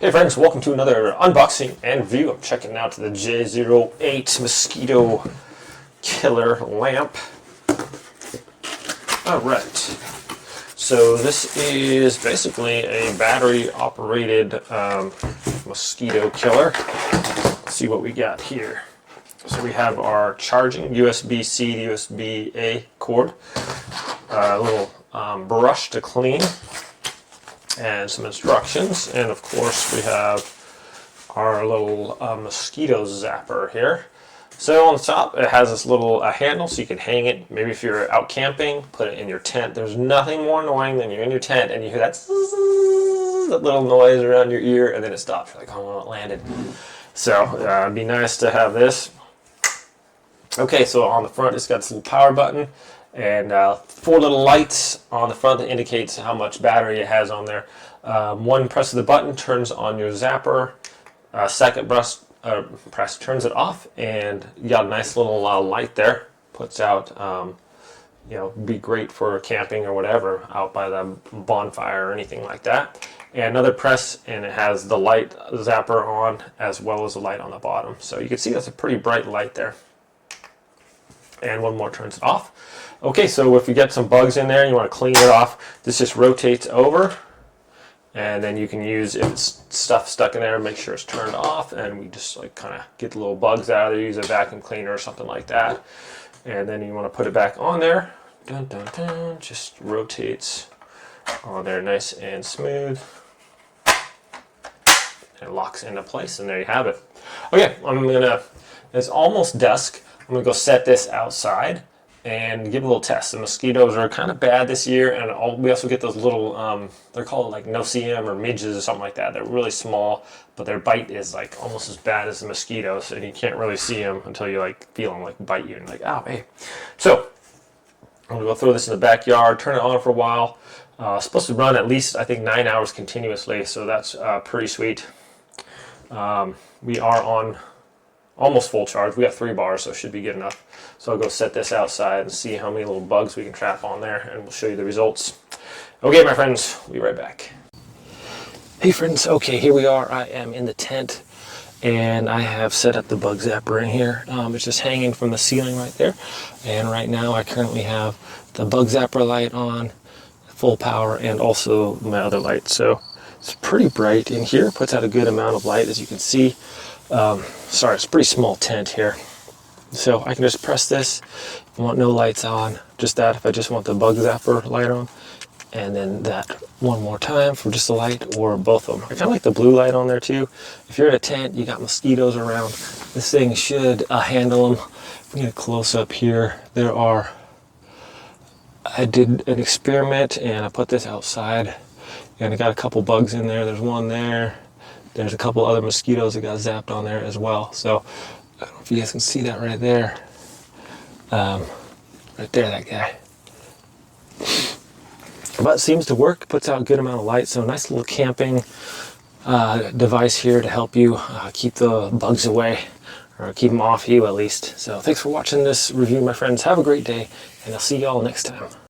Hey friends, welcome to another unboxing and review. I'm checking out the J08 mosquito killer lamp. Alright, so this is basically a battery operated mosquito killer. Let's see what we got here. So we have our charging USB-C to USB-A cord, a little brush to clean, and some instructions, and of course we have our little Mosquito Zapper here. So on the top it has this little handle so you can hang it. Maybe if you're out camping, put it in your tent. There's nothing more annoying than you're in your tent and you hear that little noise around your ear and then it stops. You're like, oh, well, it landed. So it'd be nice to have this. Okay, so on the front it's got this little power button and 4 little lights on the front that indicates how much battery it has on there. One press of the button turns on your zapper. Second press turns it off, and you got a nice little light there. Puts out, be great for camping or whatever, out by the bonfire or anything like that. And another press, and it has the light zapper on as well as the light on the bottom. So you can see that's a pretty bright light there. And one more turns it off. Okay, so if you get some bugs in there and you want to clean it off, this just rotates over, and then you can use, if it's stuff stuck in there, make sure it's turned off, and we just like kind of get the little bugs out of there, use a vacuum cleaner or something like that. And then you want to put it back on there, dun, dun, dun, just rotates on there nice and smooth. And it locks into place, and there you have it. Okay, it's almost dusk. I'm gonna go set this outside and give a little test. The mosquitoes are kind of bad this year, and we also get those little, they're called like no-see-em or midges or something like that. They're really small, but their bite is like almost as bad as the mosquitoes, and you can't really see them until you like feel them like bite you and like, ow, hey. So I'm gonna go throw this in the backyard, turn it on for a while. It's supposed to run at least, I think, 9 hours continuously, so that's pretty sweet. We are on almost full charge. We got 3 bars, so it should be good enough. So I'll go set this outside and see how many little bugs we can trap on there, and we'll show you the results. Okay, my friends, we'll be right back. Hey friends, okay, here we are. I am in the tent, and I have set up the Bug Zapper in here. It's just hanging from the ceiling right there. And right now I currently have the Bug Zapper light on, full power, and also my other light. So it's pretty bright in here. Puts out a good amount of light, as you can see. Sorry, it's a pretty small tent here. So I can just press this if I want no lights on, just that if I just want the Bug Zapper light on, and then that one more time for just the light, or both of them. I kind of like the blue light on there too. If you're in a tent, you got mosquitoes around, this thing should handle them. If we get a close up here, I did an experiment and I put this outside, and I got a couple bugs in there. There's one there. There's a couple other mosquitoes that got zapped on there as well. So I don't know if you guys can see that right there. Right there, that guy. But it seems to work. Puts out a good amount of light. So nice little camping device here to help you keep the bugs away, or keep them off you at least. So thanks for watching this review, my friends. Have a great day, and I'll see you all next time.